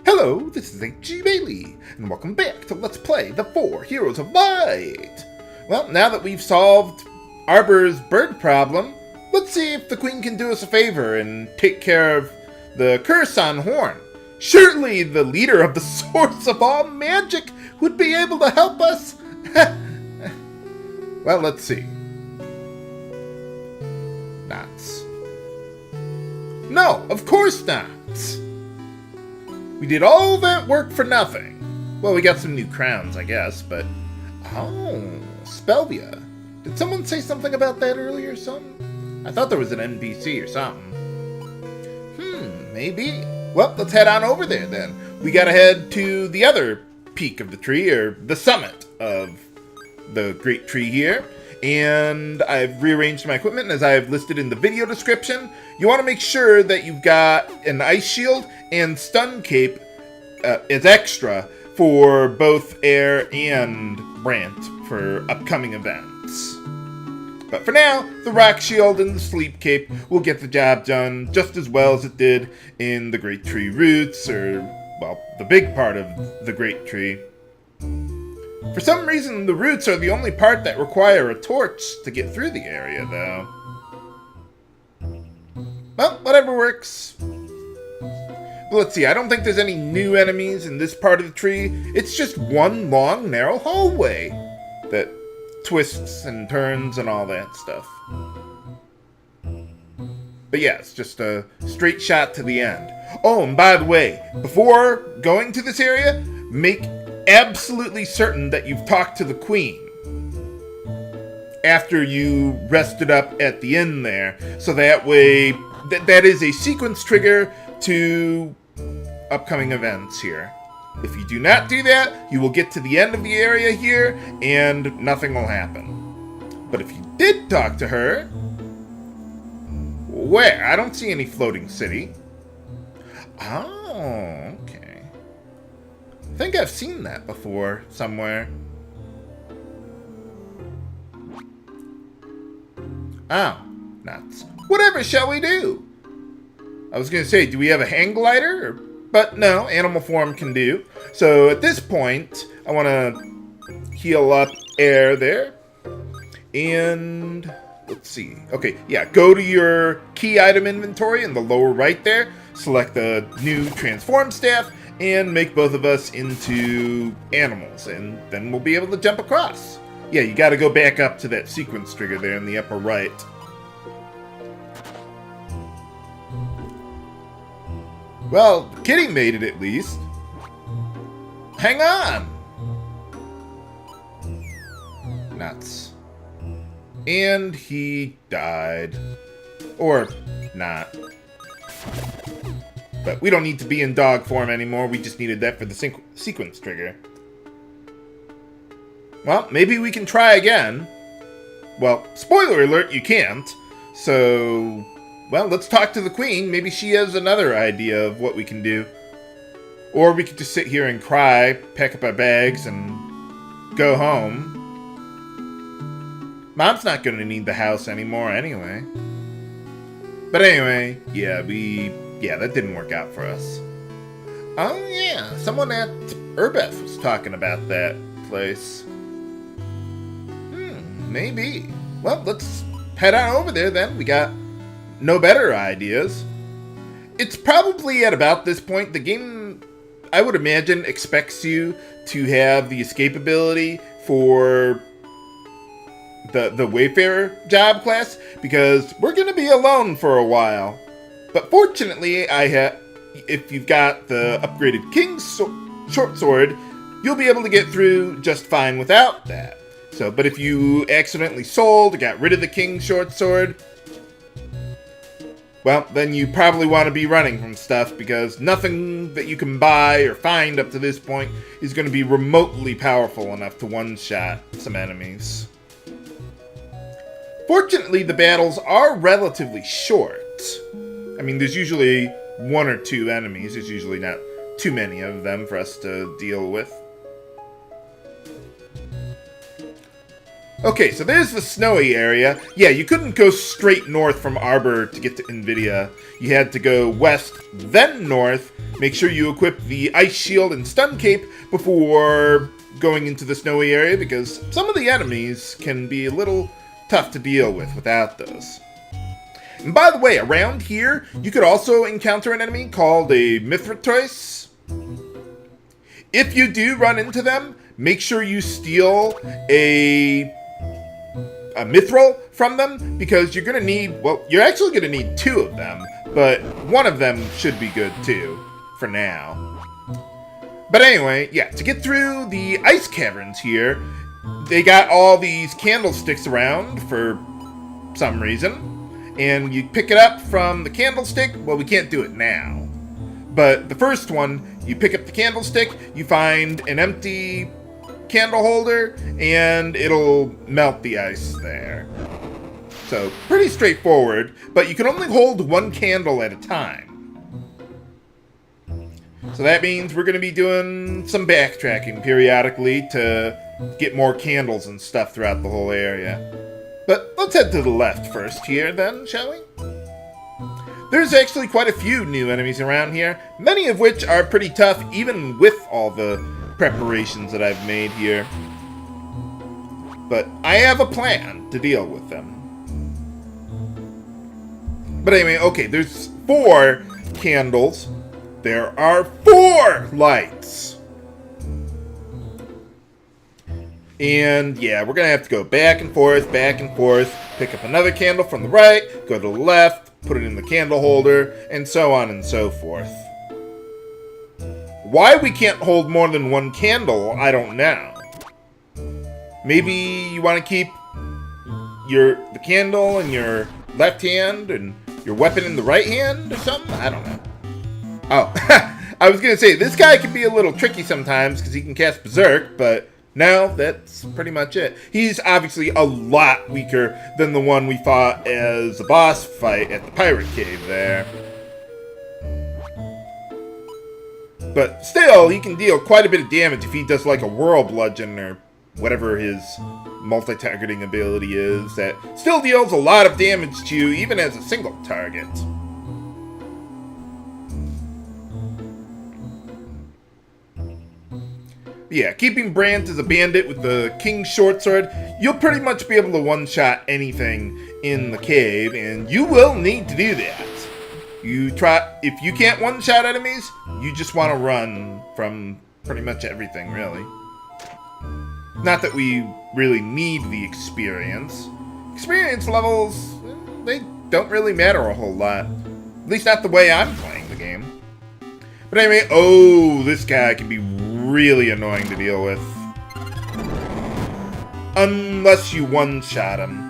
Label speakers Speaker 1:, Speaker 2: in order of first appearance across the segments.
Speaker 1: Hello, this is H.G. Bailey, and welcome back to Let's Play The Four Heroes of Light! Well, now that we've solved Arbor's bird problem, let's see if the Queen can do us a favor and take care of the curse on Horne. Surely the leader of the source of all magic would be able to help us? Well, let's see. Knots. No, of course not! We did all that work for nothing. Well, we got some new crowns, I guess, but... Oh, Spelvia. Did someone say something about that earlier or something? I thought there was an NPC or something. Maybe. Well, let's head on over there then. We gotta head to the other peak of the tree, or the summit of the great tree here. And I've rearranged my equipment as I've listed in the video description. You want to make sure that you've got an ice shield and stun cape as extra for both Air and Brandt for upcoming events. But for now, the rock shield and the sleep cape will get the job done just as well as it did in the great tree roots, or, well, the big part of the great tree. For some reason, the roots are the only part that require a torch to get through the area, though. Well, whatever works. But let's see, I don't think there's any new enemies in this part of the tree. It's just one long, narrow hallway that twists and turns and all that stuff. But yeah, it's just a straight shot to the end. Oh, and by the way, before going to this area, make absolutely certain that you've talked to the Queen after you rested up at the inn there, so that way that is a sequence trigger to upcoming events here. If you do not do that, you will get to the end of the area here and nothing will happen. But if you did talk to her, where? I don't see any floating city. Oh, okay. I think I've seen that before somewhere. Oh, nuts. Whatever shall we do? I was going to say, do we have a hang glider? But no, animal form can do. So at this point, I want to heal up Air there. And let's see. Okay, yeah, go to your key item inventory in the lower right there. Select the new transform staff and make both of us into animals. And then we'll be able to jump across. Yeah, you got to go back up to that sequence trigger there in the upper right. Well, Kitty made it at least. Hang on! Nuts. And he died. Or not. But we don't need to be in dog form anymore. We just needed that for the sequence trigger. Well, maybe we can try again. Well, spoiler alert, you can't. So... well, let's talk to the Queen. Maybe she has another idea of what we can do. Or we could just sit here and cry, pack up our bags, and go home. Mom's not going to need the house anymore anyway. But anyway, yeah, that didn't work out for us. Oh yeah, someone at Urbeth was talking about that place. Maybe. Well, let's head on over there then. We got no better ideas. It's probably at about this point, the game, I would imagine, expects you to have the escape ability for the Wayfarer job class, because we're going to be alone for a while. But fortunately, if you've got the upgraded King's short sword, you'll be able to get through just fine without that. So, but if you accidentally sold or got rid of the King's short sword, well, then you probably want to be running from stuff, because nothing that you can buy or find up to this point is going to be remotely powerful enough to one-shot some enemies. Fortunately, the battles are relatively short. I mean, there's usually one or two enemies. There's usually not too many of them for us to deal with. Okay, so there's the snowy area. Yeah, you couldn't go straight north from Arbor to get to Invidia. You had to go west, then north. Make sure you equip the Ice Shield and Stun Cape before going into the snowy area, because some of the enemies can be a little tough to deal with without those. And by the way, around here, you could also encounter an enemy called a Mithritos. If you do run into them, make sure you steal a mithril from them, because you're going to need, well, you're actually going to need 2 of them, but one of them should be good too, for now. But anyway, yeah, to get through the ice caverns here, they got all these candlesticks around for some reason. And you pick it up from the candlestick. Well, we can't do it now. But the first one, you pick up the candlestick, you find an empty candle holder, and it'll melt the ice there. So, pretty straightforward, but you can only hold 1 candle at a time. So that means we're going to be doing some backtracking periodically to get more candles and stuff throughout the whole area. But let's head to the left first here then, shall we? There's actually quite a few new enemies around here, many of which are pretty tough even with all the preparations that I've made here. But I have a plan to deal with them. But anyway, okay, there's 4 candles. There are 4 lights. And yeah, we're going to have to go back and forth, pick up another candle from the right, go to the left, put it in the candle holder, and so on and so forth. Why we can't hold more than 1 candle, I don't know. Maybe you want to keep the candle in your left hand and your weapon in the right hand or something? I don't know. Oh, I was going to say, this guy can be a little tricky sometimes because he can cast Berserk, but no, that's pretty much it. He's obviously a lot weaker than the one we fought as a boss fight at the Pirate Cave there. But still, he can deal quite a bit of damage if he does like a Whirl Bludgeon or whatever his multi-targeting ability is. That still deals a lot of damage to you, even as a single target. Yeah, keeping Brandt as a bandit with the King's Short Sword, you'll pretty much be able to one-shot anything in the cave, and you will need to do that. If you can't one-shot enemies, you just want to run from pretty much everything, really. Not that we really need the experience. Experience levels, they don't really matter a whole lot. At least not the way I'm playing the game. But anyway, oh, this guy can be really annoying to deal with. Unless you one-shot him.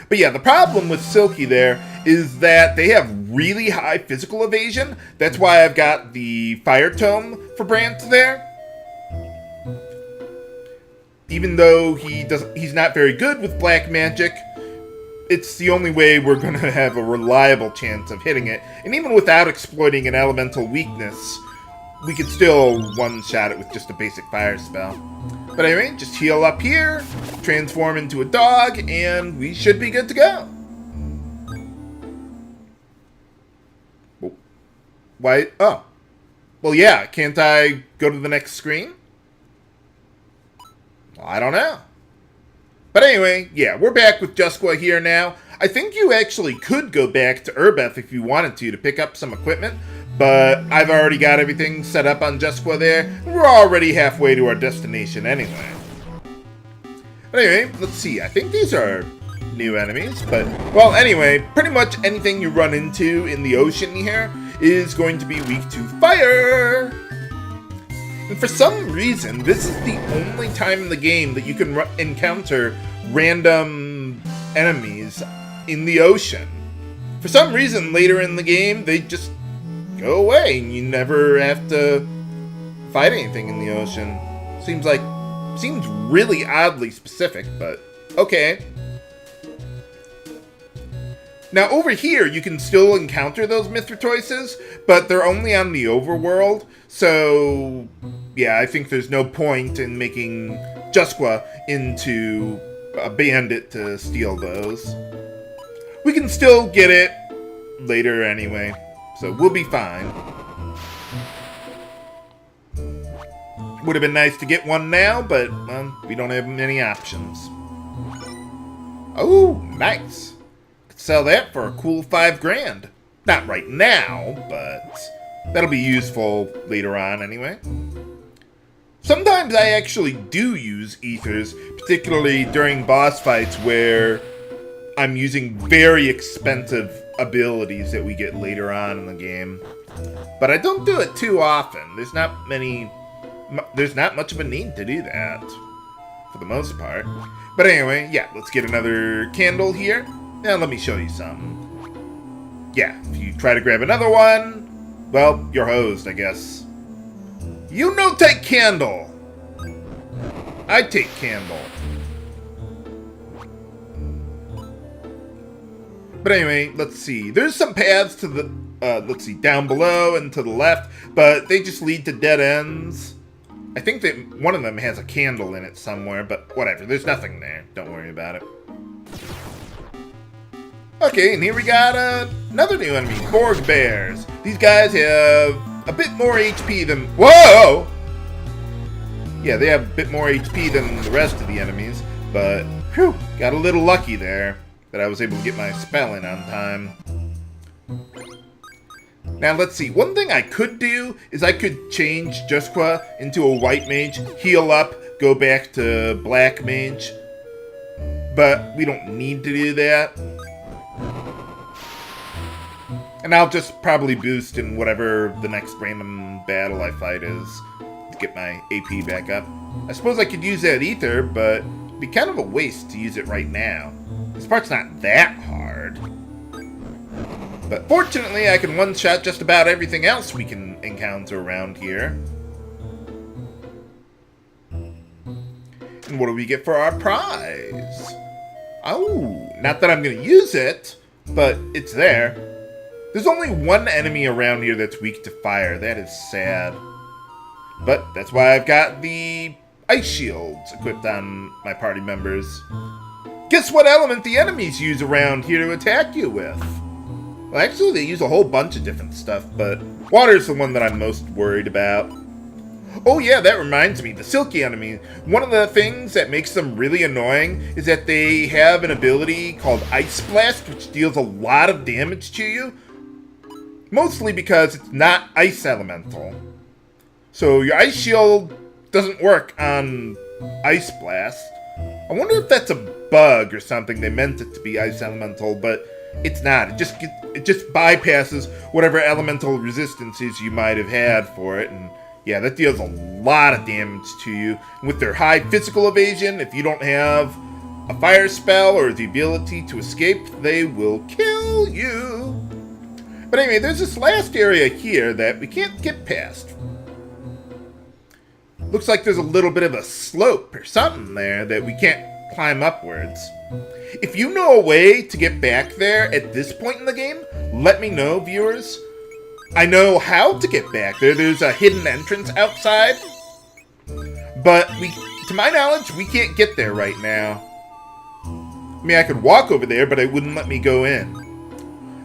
Speaker 1: But yeah, the problem with Silky there is that they have really high physical evasion. That's why I've got the Fire Tome for Brandt there. Even though he's not very good with black magic, it's the only way we're going to have a reliable chance of hitting it. And even without exploiting an elemental weakness, we could still one-shot it with just a basic fire spell. But anyway, just heal up here, transform into a dog, and we should be good to go. Why? Oh. Well, yeah, can't I go to the next screen? Well, I don't know. But anyway, yeah, we're back with Jusqua here now. I think you actually could go back to Urbeth if you wanted to pick up some equipment, but I've already got everything set up on Jusqua there, and we're already halfway to our destination anyway. But anyway, let's see, I think these are new enemies, but, well, anyway, pretty much anything you run into in the ocean here is going to be weak to fire! And for some reason, this is the only time in the game that you can encounter random enemies in the ocean. For some reason, later in the game, they just go away, and you never have to fight anything in the ocean. Seems really oddly specific, but okay. Now, over here, you can still encounter those Mithritos, but they're only on the overworld, so yeah, I think there's no point in making Jusqua into a bandit to steal those. We can still get it later anyway, so we'll be fine. Would have been nice to get one now, but we don't have many options. Oh, nice. Could sell that for a cool $5,000. Not right now, but that'll be useful later on anyway. Sometimes I actually do use ethers, particularly during boss fights where I'm using very expensive abilities that we get later on in the game. But I don't do it too often. There's not much of a need to do that, for the most part. But anyway, yeah, let's get another candle here. Now let me show you something. Yeah, if you try to grab another one, well, you're hosed, I guess. You no take candle. I take candle. But anyway, let's see. There's some paths to the, let's see, down below and to the left, but they just lead to dead ends. I think that one of them has a candle in it somewhere, but whatever. There's nothing there. Don't worry about it. Okay, and here we got another new enemy, Borg Bears. These guys have a bit more HP than... Whoa! Yeah, they have a bit more HP than the rest of the enemies, but whew, got a little lucky there that I was able to get my spell in on time. Now, let's see. One thing I could do is I could change Juskwa into a white mage, heal up, go back to black mage. But we don't need to do that. And I'll just probably boost in whatever the next random battle I fight is to get my AP back up. I suppose I could use that ether, but it'd be kind of a waste to use it right now. This part's not that hard. But fortunately, I can one-shot just about everything else we can encounter around here. And what do we get for our prize? Oh, not that I'm going to use it, but it's there. There's only one enemy around here that's weak to fire. That is sad. But that's why I've got the ice shields equipped on my party members. Guess what element the enemies use around here to attack you with? Well, actually, they use a whole bunch of different stuff, but water's the one that I'm most worried about. Oh yeah, that reminds me, the Silky enemy. One of the things that makes them really annoying is that they have an ability called Ice Blast, which deals a lot of damage to you. Mostly because it's not ice elemental. So your ice shield doesn't work on Ice Blast. I wonder if that's a bug or something. They meant it to be ice elemental, but it's not. It just bypasses whatever elemental resistances you might have had for it, and yeah, that deals a lot of damage to you. And with their high physical evasion, if you don't have a fire spell or the ability to escape, they will kill you. But anyway, there's this last area here that we can't get past. Looks like there's a little bit of a slope or something there that we can't climb upwards. If you know a way to get back there at this point in the game, let me know, viewers. I know how to get back there. There's a hidden entrance outside. But to my knowledge, we can't get there right now. I mean, I could walk over there, but it wouldn't let me go in.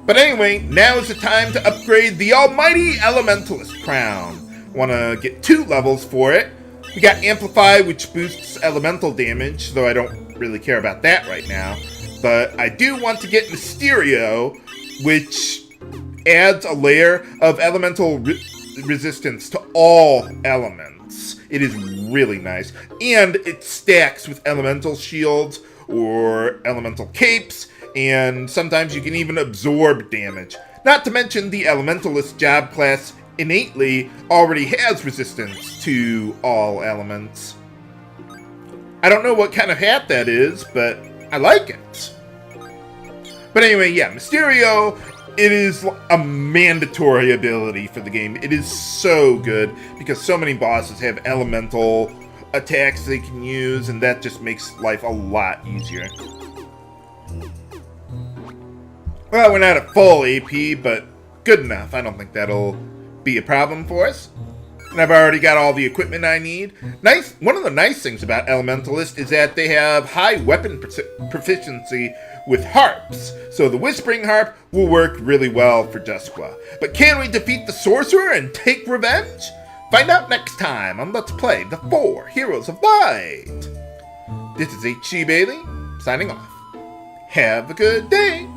Speaker 1: But anyway, now is the time to upgrade the Almighty Elementalist Crown. Want to get 2 levels for it. We got Amplify, which boosts elemental damage, though I don't really care about that right now. But I do want to get Mysterio, which adds a layer of elemental resistance to all elements. It is really nice. And it stacks with elemental shields or elemental capes, and sometimes you can even absorb damage. Not to mention the Elementalist job class innately already has resistance to all elements. I don't know what kind of hat that is, but I like it. But anyway, yeah, Mysterio, it is a mandatory ability for the game. It is so good because so many bosses have elemental attacks they can use, and that just makes life a lot easier. Well, we're not at full AP, but good enough. I don't think that'll be a problem for us. and I've already got all the equipment I need. One of the nice things about Elementalist is that they have high weapon proficiency with harps, so the Whispering Harp will work really well for Dusqua. But can we defeat the Sorcerer and take revenge? Find out next time on Let's Play The 4 Heroes of Light. This is H.C. Bailey, signing off. Have a good day.